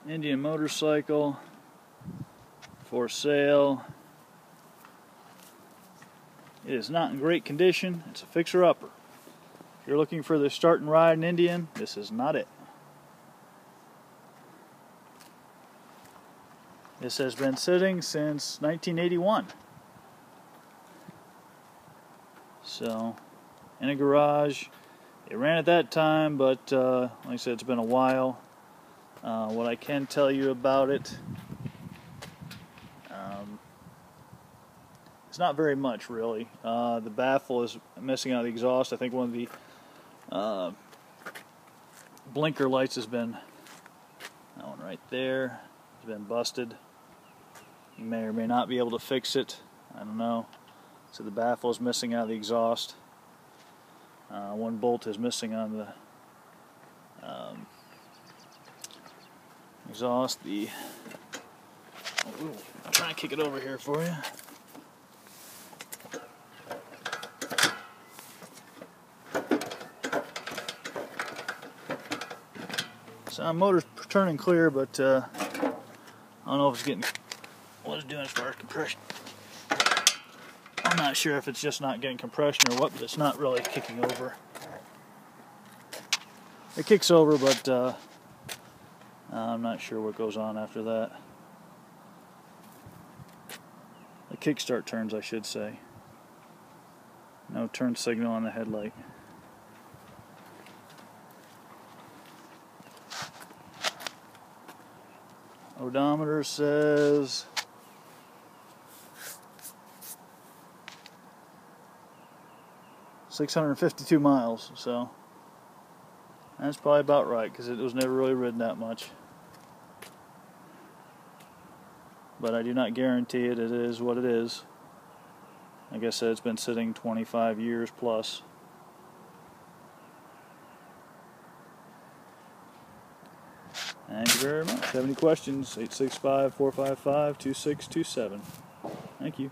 Indian motorcycle for sale. It is not in great condition. It's a fixer-upper. If you're looking for the start and ride an Indian, this is not it. This has been sitting since 1981. So, in a garage. It ran at that time, but like I said, it's been a while. What I can tell you about it, it's not very much really. The baffle is missing out of the exhaust. I think one of the blinker lights has been, that one right there, has been busted. You may or may not be able to fix it. I don't know. So the baffle is missing out of the exhaust. One bolt is missing on the exhaust. I'll try and kick it over here for you. So motor's turning clear, but I don't know if it's getting what it's doing as far as compression. I'm not sure if it's just not getting compression or what, but it's not really kicking over. It kicks over, but I'm not sure what goes on after that. The kickstart turns, I should say. No turn signal on the headlight. Odometer says 652 miles, so that's probably about right, because it was never really ridden that much. But I do not guarantee it. It is what it is. Like I said, it's been sitting 25 years plus. Thank you very much. If you have any questions, 865-455-2627. Thank you.